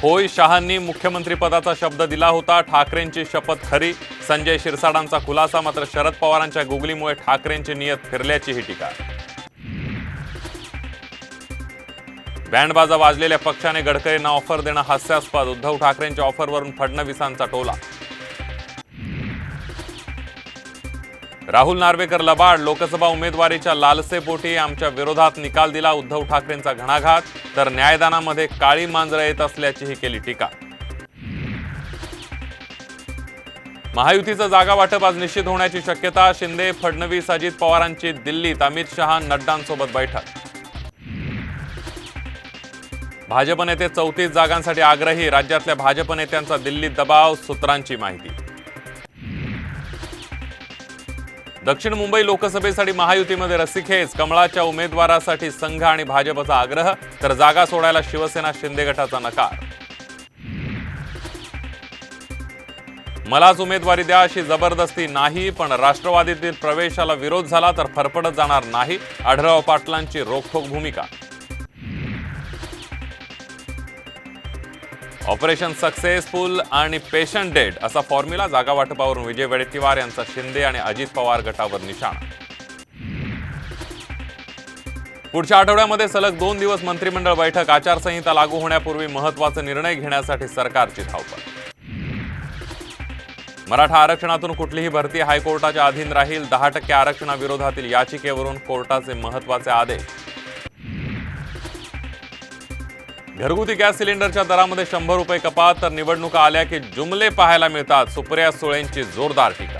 होय, शहांनी मुख्यमंत्रीपदाचा शब्द दिला होता. ठाकरेंची शपथ खरी. संजय शिरसाडांचा खुलासा. मात्र शरद पवारांच्या गुगलीमुळे ठाकरेंची नियत फिरल्याची ही टीका. बँडबाजा वाजलेल्या पक्षाने गडकरींना ऑफर देणं हास्यास्पद. उद्धव ठाकरेंच्या ऑफरवरून फडणवीसांचा टोला. राहुल नार्वेकर लबाड. लोकसभा उमेदवारीच्या लालसेपोटी आमच्या विरोधात निकाल दिला. उद्धव ठाकरेंचा घणाघात. तर न्यायदानामध्ये काळी मांजरं येत असल्याचीही केली टीका. महायुतीचं जागा वाटप आज निश्चित होण्याची शक्यता. शिंदे, फडणवीस, अजित पवारांची दिल्लीत. अमित शहा, नड्डांसोबत बैठक. भाजप नेते 34 जागांसाठी आग्रही. राज्यातल्या भाजप नेत्यांचा दिल्लीत दबाव. सूत्रांची माहिती. दक्षिण मुंबई लोकसभेसाठी महायुतीमध्ये रस्सीखेच. कमळाच्या उमेदवारासाठी संघ आणि भाजपचा आग्रह. तर जागा सोडायला शिवसेना शिंदे गटाचा नकार. मलाच उमेदवारी द्या अशी जबरदस्ती नाही, पण राष्ट्रवादीतील प्रवेशाला विरोध झाला तर फरफडत जाणार नाही. आढळराव पाटलांची रोखठोक भूमिका. ऑपरेशन सक्सेसफुल आणि पेशंट डेड असा फॉर्म्युला. जागा वाटपावरून विजय वडेट्टीवार यांचा शिंदे आणि अजित पवार गटावर निशाणा. पुढच्या आठवड्यामध्ये सलग 2 दिवस मंत्रिमंडळ बैठक. आचारसंहिता लागू होण्यापूर्वी महत्त्वाचे निर्णय घेण्यासाठी सरकारची धावपळ. मराठा आरक्षणातून कुठलीही भरती हायकोर्टाच्या अधीन राहील. 10% आरक्षणाविरोधातील याचिकेवरून कोर्टाचे महत्त्वाचे आदेश. घरगुती गॅस सिलेंडरच्या दरामध्ये 100 रुपये कपात. तर निवडणुका आल्या की जुमले पाहायला मिळतात. सुप्रिया सुळेंची जोरदार टीका.